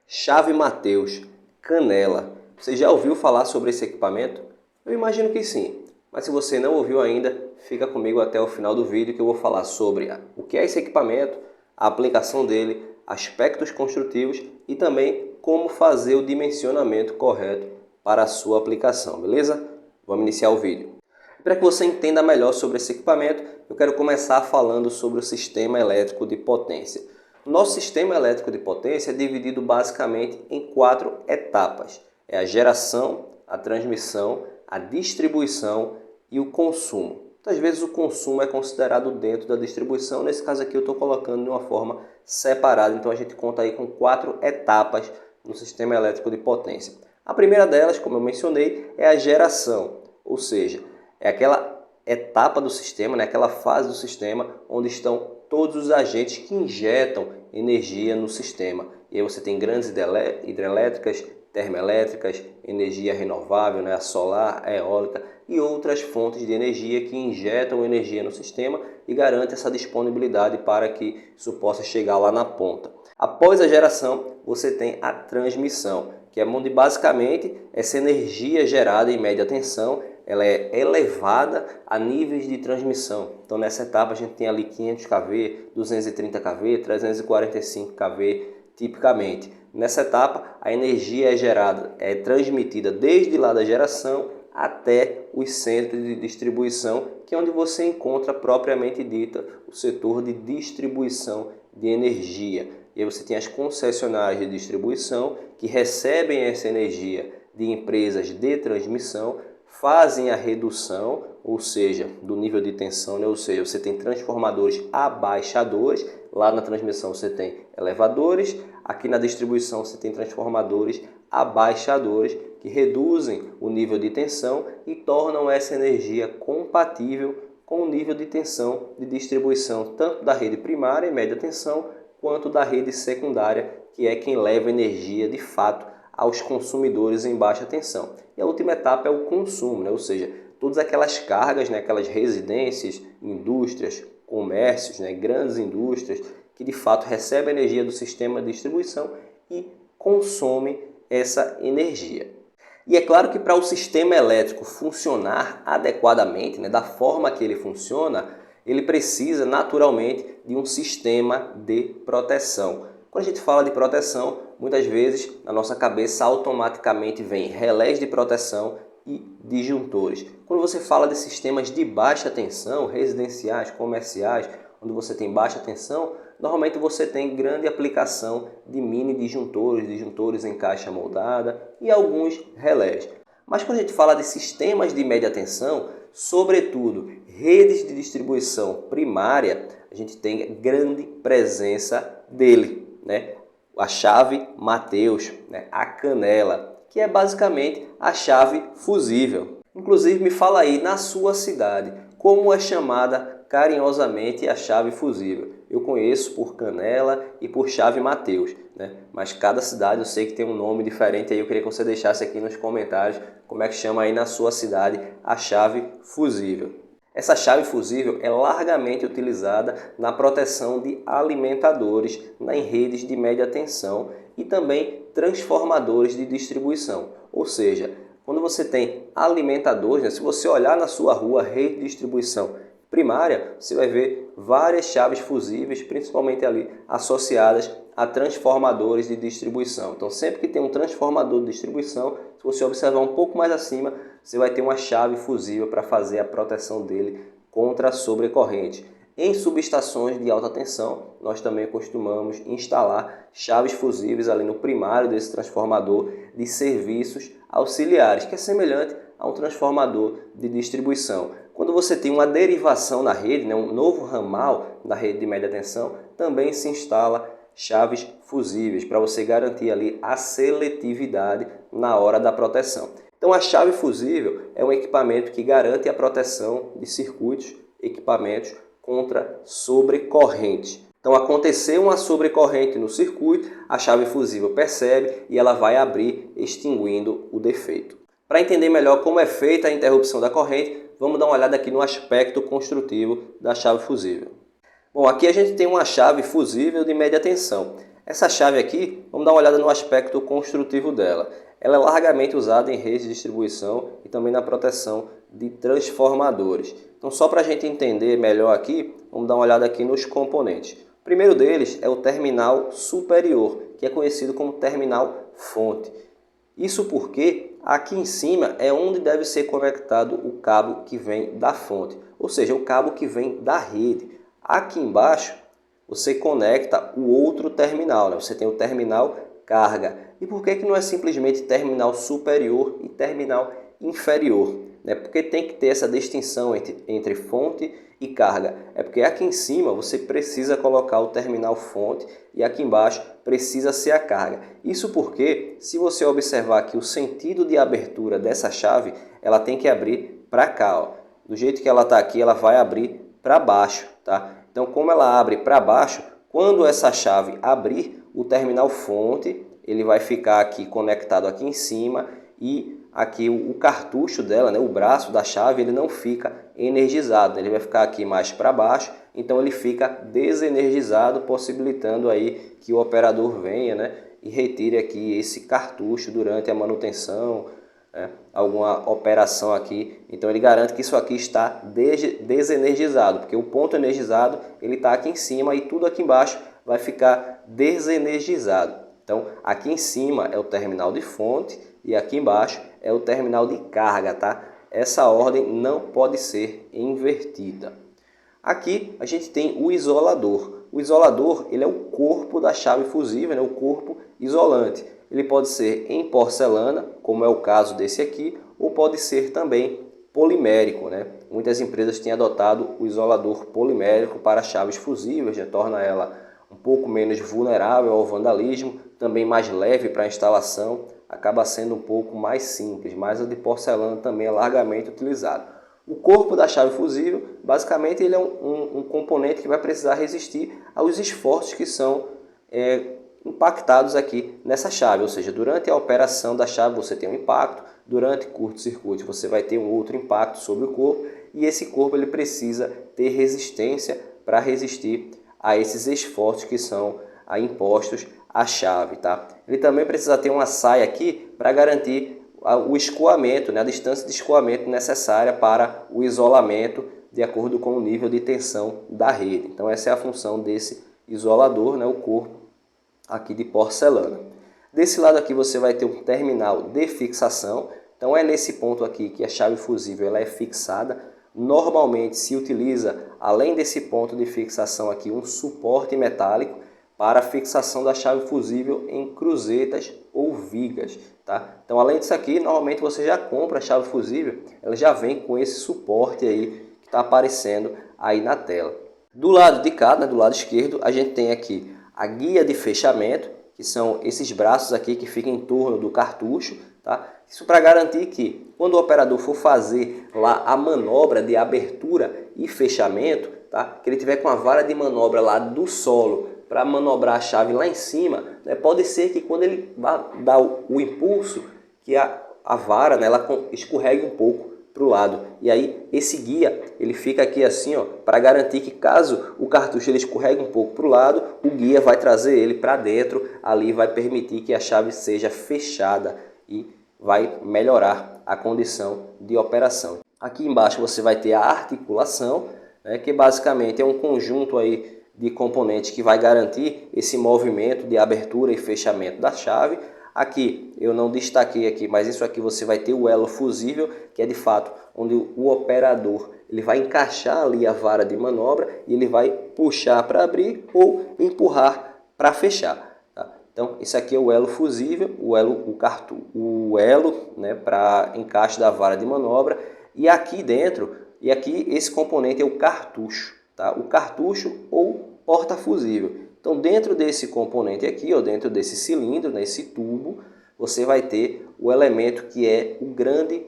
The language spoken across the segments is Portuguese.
Chave Mateus, Canela. Você já ouviu falar sobre esse equipamento? Eu imagino que sim, mas se você não ouviu ainda, fica comigo até o final do vídeo que eu vou falar sobre o que é esse equipamento, a aplicação dele, aspectos construtivos e também como fazer o dimensionamento correto para a sua aplicação, beleza? Vamos iniciar o vídeo. Para que você entenda melhor sobre esse equipamento, eu quero começar falando sobre o sistema elétrico de potência. O nosso sistema elétrico de potência é dividido basicamente em 4 etapas. É a geração, a transmissão, a distribuição e o consumo. Muitas vezes o consumo é considerado dentro da distribuição, nesse caso aqui eu estou colocando de uma forma separada, então a gente conta aí com 4 etapas no sistema elétrico de potência. A primeira delas, como eu mencionei, é a geração, ou seja, é aquela etapa do sistema, aquela fase do sistema onde estão todos os agentes que injetam energia no sistema. E aí você tem grandes hidrelétricas, termoelétricas, energia renovável, a solar, a eólica e outras fontes de energia que injetam energia no sistema e garantem essa disponibilidade para que isso possa chegar lá na ponta. Após a geração, você tem a transmissão, que é onde basicamente essa energia gerada em média tensão ela é elevada a níveis de transmissão. Então nessa etapa a gente tem ali 500 kV, 230 kV, 345 kV tipicamente. Nessa etapa a energia é transmitida desde lá da geração até os centros de distribuição, que é onde você encontra propriamente dita o setor de distribuição de energia. E aí você tem as concessionárias de distribuição que recebem essa energia de empresas de transmissão, fazem a redução, ou seja, do nível de tensão, ou seja, você tem transformadores abaixadores, lá na transmissão você tem elevadores, aqui na distribuição você tem transformadores abaixadores que reduzem o nível de tensão e tornam essa energia compatível com o nível de tensão de distribuição tanto da rede primária em média tensão quanto da rede secundária, que é quem leva energia de fato aos consumidores em baixa tensão. E a última etapa é o consumo, ou seja, todas aquelas cargas, aquelas residências, indústrias, comércios, grandes indústrias, que de fato recebem energia do sistema de distribuição e consomem essa energia. E é claro que para o sistema elétrico funcionar adequadamente, da forma que ele funciona, ele precisa naturalmente de um sistema de proteção. Quando a gente fala de proteção, muitas vezes na nossa cabeça automaticamente vem relés de proteção e disjuntores. Quando você fala de sistemas de baixa tensão, residenciais, comerciais, onde você tem baixa tensão, normalmente você tem grande aplicação de mini disjuntores, disjuntores em caixa moldada e alguns relés. Mas quando a gente fala de sistemas de média tensão, sobretudo redes de distribuição primária, a gente tem grande presença dele. A chave Mateus, a canela, que é basicamente a chave fusível. Inclusive, me fala aí na sua cidade, como é chamada carinhosamente a chave fusível? Eu conheço por canela e por chave Mateus, mas cada cidade eu sei que tem um nome diferente, aí eu queria que você deixasse aqui nos comentários como é que chama aí na sua cidade a chave fusível. Essa chave fusível é largamente utilizada na proteção de alimentadores em redes de média tensão e também transformadores de distribuição. Ou seja, quando você tem alimentadores, se você olhar na sua rua rede de distribuição primária, você vai ver várias chaves fusíveis, principalmente ali associadas a transformadores de distribuição. Então sempre que tem um transformador de distribuição, se você observar um pouco mais acima, você vai ter uma chave fusível para fazer a proteção dele contra a sobrecorrente. Em subestações de alta tensão, nós também costumamos instalar chaves fusíveis ali no primário desse transformador de serviços auxiliares, que é semelhante a um transformador de distribuição. Quando você tem uma derivação na rede, um novo ramal da rede de média tensão, também se instala chaves fusíveis para você garantir ali a seletividade na hora da proteção. Então a chave fusível é um equipamento que garante a proteção de circuitos, equipamentos contra sobrecorrente. Então aconteceu uma sobrecorrente no circuito, a chave fusível percebe e ela vai abrir extinguindo o defeito. Para entender melhor como é feita a interrupção da corrente, vamos dar uma olhada aqui no aspecto construtivo da chave fusível. Bom, aqui a gente tem uma chave fusível de média tensão. Essa chave aqui, vamos dar uma olhada no aspecto construtivo dela. Ela é largamente usada em redes de distribuição e também na proteção de transformadores. Então, só para a gente entender melhor aqui, vamos dar uma olhada aqui nos componentes. O primeiro deles é o terminal superior, que é conhecido como terminal fonte. Isso porque aqui em cima é onde deve ser conectado o cabo que vem da fonte, ou seja, o cabo que vem da rede. Aqui embaixo você conecta o outro terminal, né? Você tem o terminal carga. E por que não é simplesmente terminal superior e terminal inferior? Porque tem que ter essa distinção entre fonte e carga. É porque aqui em cima você precisa colocar o terminal fonte e aqui embaixo precisa ser a carga. Isso porque, se você observar aqui o sentido de abertura dessa chave, ela tem que abrir para cá. Ó. Do jeito que ela está aqui, ela vai abrir para baixo. Tá? Então, como ela abre para baixo, quando essa chave abrir, o terminal fonte ele vai ficar aqui conectado aqui em cima e aqui o cartucho dela, né, o braço da chave, ele não fica energizado, ele vai ficar aqui mais para baixo, então ele fica desenergizado, possibilitando aí que o operador venha, né, e retire aqui esse cartucho durante a manutenção, né, alguma operação aqui. Então ele garante que isso aqui está desenergizado, porque o ponto energizado ele está aqui em cima e tudo aqui embaixo vai ficar desenergizado. Então, aqui em cima é o terminal de fonte e aqui embaixo é o terminal de carga, tá? Essa ordem não pode ser invertida. Aqui a gente tem o isolador. O isolador ele é o corpo da chave fusível, né? O corpo isolante. Ele pode ser em porcelana, como é o caso desse aqui, ou pode ser também polimérico, né? Muitas empresas têm adotado o isolador polimérico para chaves fusíveis, né? Torna ela um pouco menos vulnerável ao vandalismo, também mais leve para a instalação, acaba sendo um pouco mais simples, mas a de porcelana também é largamente utilizado. O corpo da chave fusível, basicamente, ele é um componente que vai precisar resistir aos esforços que são impactados aqui nessa chave, ou seja, durante a operação da chave você tem um impacto, durante curto-circuito você vai ter um outro impacto sobre o corpo, e esse corpo ele precisa ter resistência para resistir a esses esforços que são impostos à chave, tá? Ele também precisa ter uma saia aqui para garantir o escoamento, né? A distância de escoamento necessária para o isolamento de acordo com o nível de tensão da rede. Então essa é a função desse isolador, né? O corpo aqui de porcelana. Desse lado aqui você vai ter um terminal de fixação. Então é nesse ponto aqui que a chave fusível ela é fixada. Normalmente se utiliza, além desse ponto de fixação aqui, um suporte metálico para a fixação da chave fusível em cruzetas ou vigas. Tá? Então, além disso aqui, normalmente você já compra a chave fusível, ela já vem com esse suporte aí que está aparecendo aí na tela. Do lado de cá, né, do lado esquerdo, a gente tem aqui a guia de fechamento, que são esses braços aqui que ficam em torno do cartucho. Tá? Isso para garantir que quando o operador for fazer lá a manobra de abertura e fechamento, tá? Que ele tiver com a vara de manobra lá do solo para manobrar a chave lá em cima, né? Pode ser que quando ele vá dar o impulso, que a vara, né, ela escorregue um pouco para o lado. E aí esse guia ele fica aqui assim, ó, para garantir que caso o cartucho ele escorregue um pouco para o lado, o guia vai trazer ele para dentro, ali vai permitir que a chave seja fechada e vai melhorar a condição de operação. Aqui embaixo você vai ter a articulação, né, que basicamente é um conjunto aí de componentes que vai garantir esse movimento de abertura e fechamento da chave. Aqui eu não destaquei aqui, mas isso aqui você vai ter o elo fusível, que é de fato onde o operador ele vai encaixar ali a vara de manobra e ele vai puxar para abrir ou empurrar para fechar. Então, isso aqui é o elo fusível, o elo, né, para encaixe da vara de manobra. E aqui dentro, esse componente é o cartucho, tá? O cartucho ou porta fusível. Então, dentro desse componente aqui, ó, dentro desse cilindro, nesse tubo, você vai ter o elemento que é o grande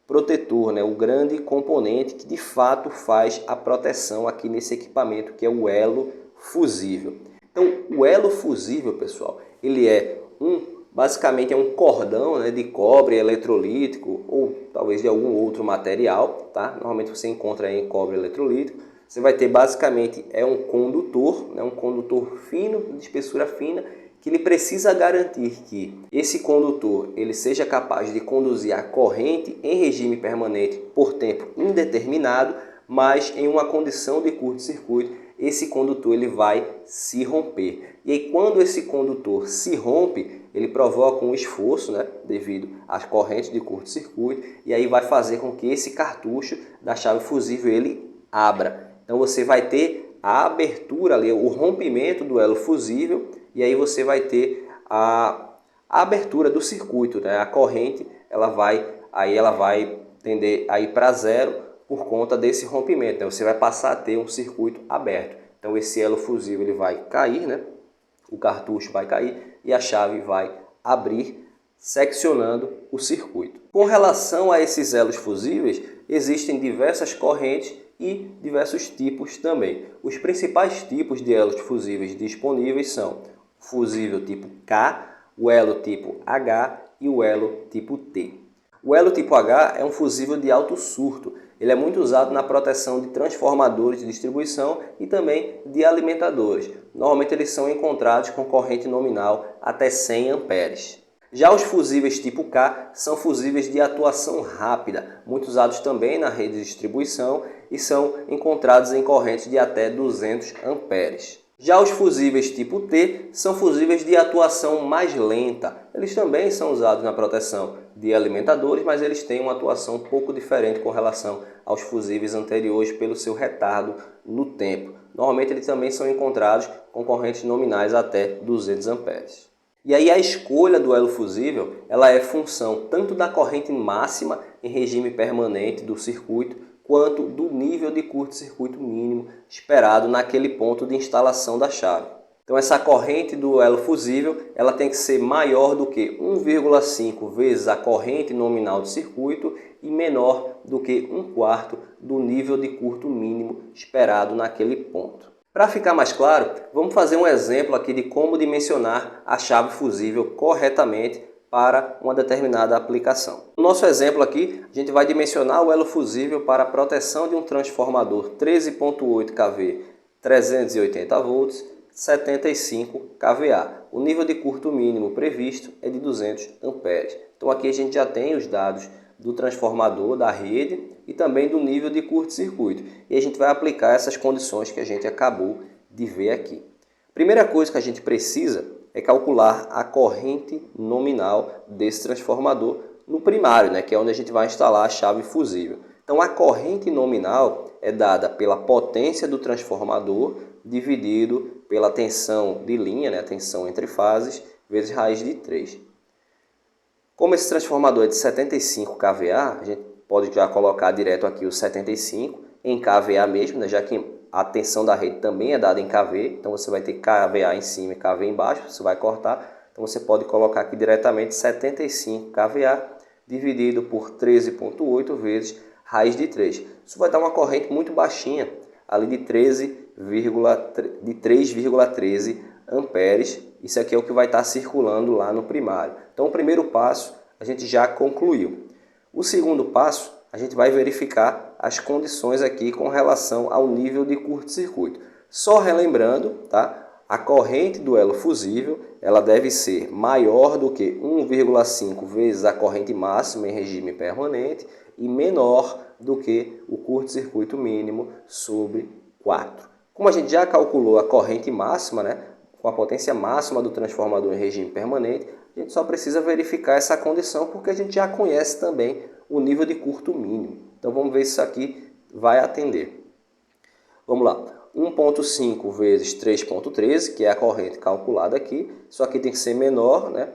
protetor, né, o grande componente que de fato faz a proteção aqui nesse equipamento, que é o elo fusível. Então, o elo fusível, pessoal, ele é basicamente é um cordão, né, de cobre eletrolítico ou talvez de algum outro material, tá? Normalmente você encontra aí em cobre eletrolítico. Você vai ter basicamente um condutor, né, um condutor fino, de espessura fina, que ele precisa garantir que esse condutor ele seja capaz de conduzir a corrente em regime permanente por tempo indeterminado, mas em uma condição de curto-circuito, esse condutor ele vai se romper. E aí, quando esse condutor se rompe, ele provoca um esforço, né, devido às correntes de curto-circuito, e aí vai fazer com que esse cartucho da chave fusível ele abra. Então você vai ter a abertura ali, o rompimento do elo fusível, e aí você vai ter a abertura do circuito, né? A corrente ela vai tender a ir para zero por conta desse rompimento, né? Você vai passar a ter um circuito aberto. Então esse elo fusível ele vai cair, né? O cartucho vai cair e a chave vai abrir, seccionando o circuito. Com relação a esses elos fusíveis, existem diversas correntes e diversos tipos também. Os principais tipos de elos fusíveis disponíveis são o fusível tipo K, o elo tipo H e o elo tipo T. O elo tipo H é um fusível de alto surto. Ele é muito usado na proteção de transformadores de distribuição e também de alimentadores. Normalmente eles são encontrados com corrente nominal até 100 amperes. Já os fusíveis tipo K são fusíveis de atuação rápida, muito usados também na rede de distribuição e são encontrados em correntes de até 200 amperes. Já os fusíveis tipo T são fusíveis de atuação mais lenta. Eles também são usados na proteção de alimentadores, mas eles têm uma atuação um pouco diferente com relação aos fusíveis anteriores pelo seu retardo no tempo. Normalmente eles também são encontrados com correntes nominais até 200 amperes. E aí a escolha do elo fusível ela é função tanto da corrente máxima em regime permanente do circuito, quanto do nível de curto-circuito mínimo esperado naquele ponto de instalação da chave. Então essa corrente do elo fusível ela tem que ser maior do que 1,5 vezes a corrente nominal do circuito e menor do que 1/4 do nível de curto mínimo esperado naquele ponto. Para ficar mais claro, vamos fazer um exemplo aqui de como dimensionar a chave fusível corretamente para uma determinada aplicação. No nosso exemplo aqui, a gente vai dimensionar o elo fusível para a proteção de um transformador 13.8 kV 380 volts 75 kVA. O nível de curto mínimo previsto é de 200 amperes. Então aqui a gente já tem os dados do transformador, da rede e também do nível de curto-circuito. E a gente vai aplicar essas condições que a gente acabou de ver aqui. Primeira coisa que a gente precisa é calcular a corrente nominal desse transformador no primário, né, que é onde a gente vai instalar a chave fusível. Então a corrente nominal é dada pela potência do transformador dividido pela tensão de linha, né, a tensão entre fases, vezes raiz de 3. Como esse transformador é de 75 kVA, a gente pode já colocar direto aqui o 75 em kVA mesmo, né, já que a tensão da rede também é dada em kV, então você vai ter kVA em cima e kV embaixo, você vai cortar. Então você pode colocar aqui diretamente 75 kVA dividido por 13.8 vezes raiz de 3. Isso vai dar uma corrente muito baixinha, ali de 3,13 amperes. Isso aqui é o que vai estar circulando lá no primário. Então o primeiro passo a gente já concluiu. O segundo passo, a gente vai verificar as condições aqui com relação ao nível de curto-circuito. Só relembrando, tá? A corrente do elo fusível ela deve ser maior do que 1,5 vezes a corrente máxima em regime permanente e menor do que o curto-circuito mínimo sobre 4. Como a gente já calculou a corrente máxima, né, com a potência máxima do transformador em regime permanente, a gente só precisa verificar essa condição porque a gente já conhece também o nível de curto mínimo. Então vamos ver se isso aqui vai atender. Vamos lá. 1,5 vezes 3,13, que é a corrente calculada aqui. Isso aqui tem que ser menor, né?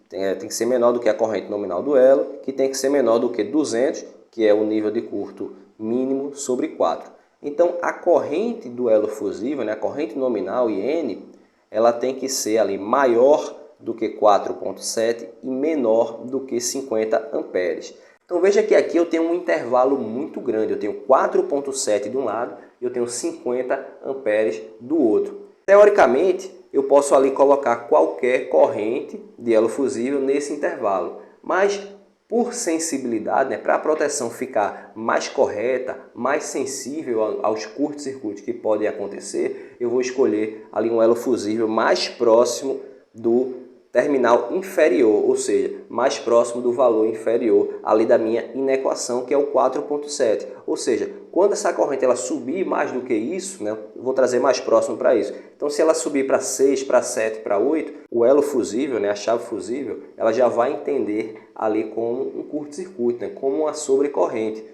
Tem que ser menor do que a corrente nominal do elo, que tem que ser menor do que 200, que é o nível de curto mínimo sobre 4. Então a corrente do elo fusível, né, a corrente nominal IN, ela tem que ser ali maior do que 4,7 e menor do que 50 amperes. Então veja que aqui eu tenho um intervalo muito grande, eu tenho 4,7 de um lado e eu tenho 50 amperes do outro. Teoricamente, eu posso ali colocar qualquer corrente de elo fusível nesse intervalo, mas Por sensibilidade, né, para a proteção ficar mais correta, mais sensível aos curtos-circuitos que podem acontecer, eu vou escolher ali um elo fusível mais próximo do terminal inferior, ou seja, mais próximo do valor inferior ali da minha inequação, que é o 4.7. Ou seja, quando essa corrente ela subir mais do que isso, né, eu vou trazer mais próximo para isso. Então, se ela subir para 6, para 7, para 8, o elo fusível, né, a chave fusível, ela já vai entender ali como um curto-circuito, né, como uma sobrecorrente.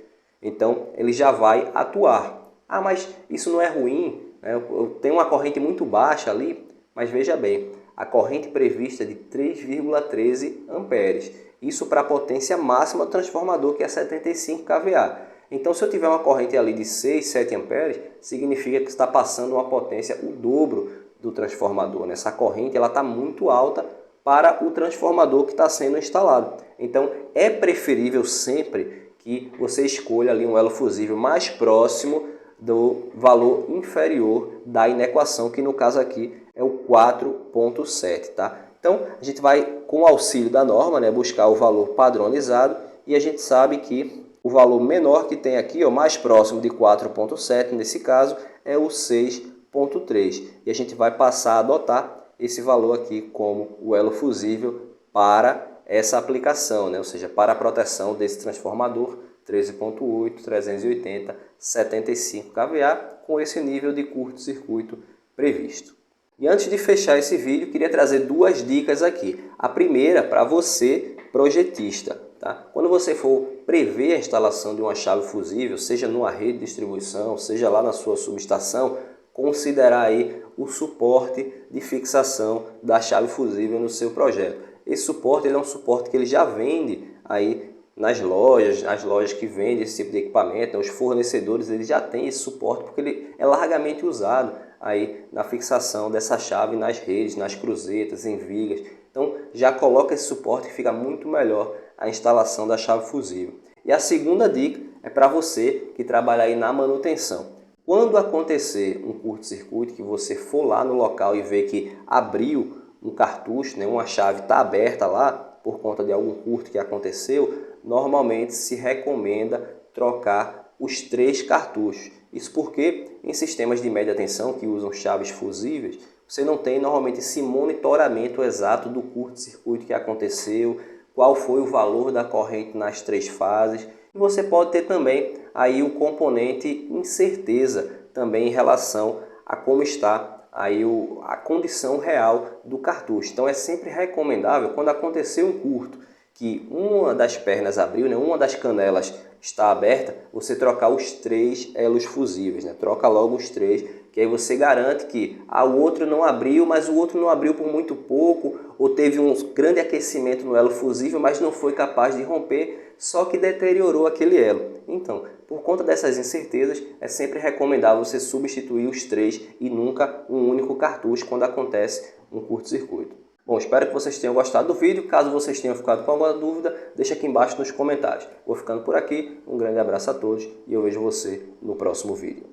Então, ele já vai atuar. Ah, mas isso não é ruim, né? Eu tenho uma corrente muito baixa ali, mas veja bem, a corrente prevista é de 3,13 amperes. Isso para a potência máxima do transformador, que é 75 kVA. Então, se eu tiver uma corrente ali de 6, 7 amperes, significa que está passando uma potência o dobro do transformador. Essa corrente está muito alta para o transformador que está sendo instalado. Então, é preferível sempre que você escolha ali um elo fusível mais próximo do valor inferior da inequação, que no caso aqui é o 4.7, tá? Então, a gente vai, com o auxílio da norma, né, buscar o valor padronizado, e a gente sabe que o valor menor que tem aqui, o mais próximo de 4.7, nesse caso, é o 6.3. E a gente vai passar a adotar esse valor aqui como o elo fusível para essa aplicação, né? Ou seja, para a proteção desse transformador 13.8, 380, 75 kVA, com esse nível de curto-circuito previsto. E antes de fechar esse vídeo, queria trazer duas dicas aqui. A primeira para você, projetista. Tá? Quando você for prever a instalação de uma chave fusível, seja numa rede de distribuição, seja lá na sua subestação, considerar aí o suporte de fixação da chave fusível no seu projeto. Esse suporte ele é um suporte que ele já vende aí nas lojas, as lojas que vendem esse tipo de equipamento, os fornecedores, eles já têm esse suporte porque ele é largamente usado aí na fixação dessa chave nas redes, nas cruzetas, em vigas. Então já coloca esse suporte e fica muito melhor a instalação da chave fusível. E a segunda dica é para você que trabalha aí na manutenção. Quando acontecer um curto-circuito, que você for lá no local e ver que abriu um cartucho, né, uma chave está aberta lá por conta de algum curto que aconteceu, normalmente se recomenda trocar os 3 cartuchos. Isso porque em sistemas de média tensão que usam chaves fusíveis, você não tem normalmente esse monitoramento exato do curto-circuito que aconteceu, qual foi o valor da corrente nas 3 fases. E você pode ter também aí o componente incerteza também em relação a como está aí a condição real do cartucho. Então é sempre recomendável, quando acontecer um curto, que uma das pernas abriu, né, uma das canelas está aberta, você trocar os 3 elos fusíveis, né? Troca logo os 3, que aí você garante que o outro não abriu, mas o outro não abriu por muito pouco, ou teve um grande aquecimento no elo fusível, mas não foi capaz de romper, só que deteriorou aquele elo. Então, por conta dessas incertezas, é sempre recomendável você substituir os 3 e nunca um único cartucho quando acontece um curto-circuito. Bom, espero que vocês tenham gostado do vídeo. Caso vocês tenham ficado com alguma dúvida, deixa aqui embaixo nos comentários. Vou ficando por aqui, um grande abraço a todos e eu vejo você no próximo vídeo.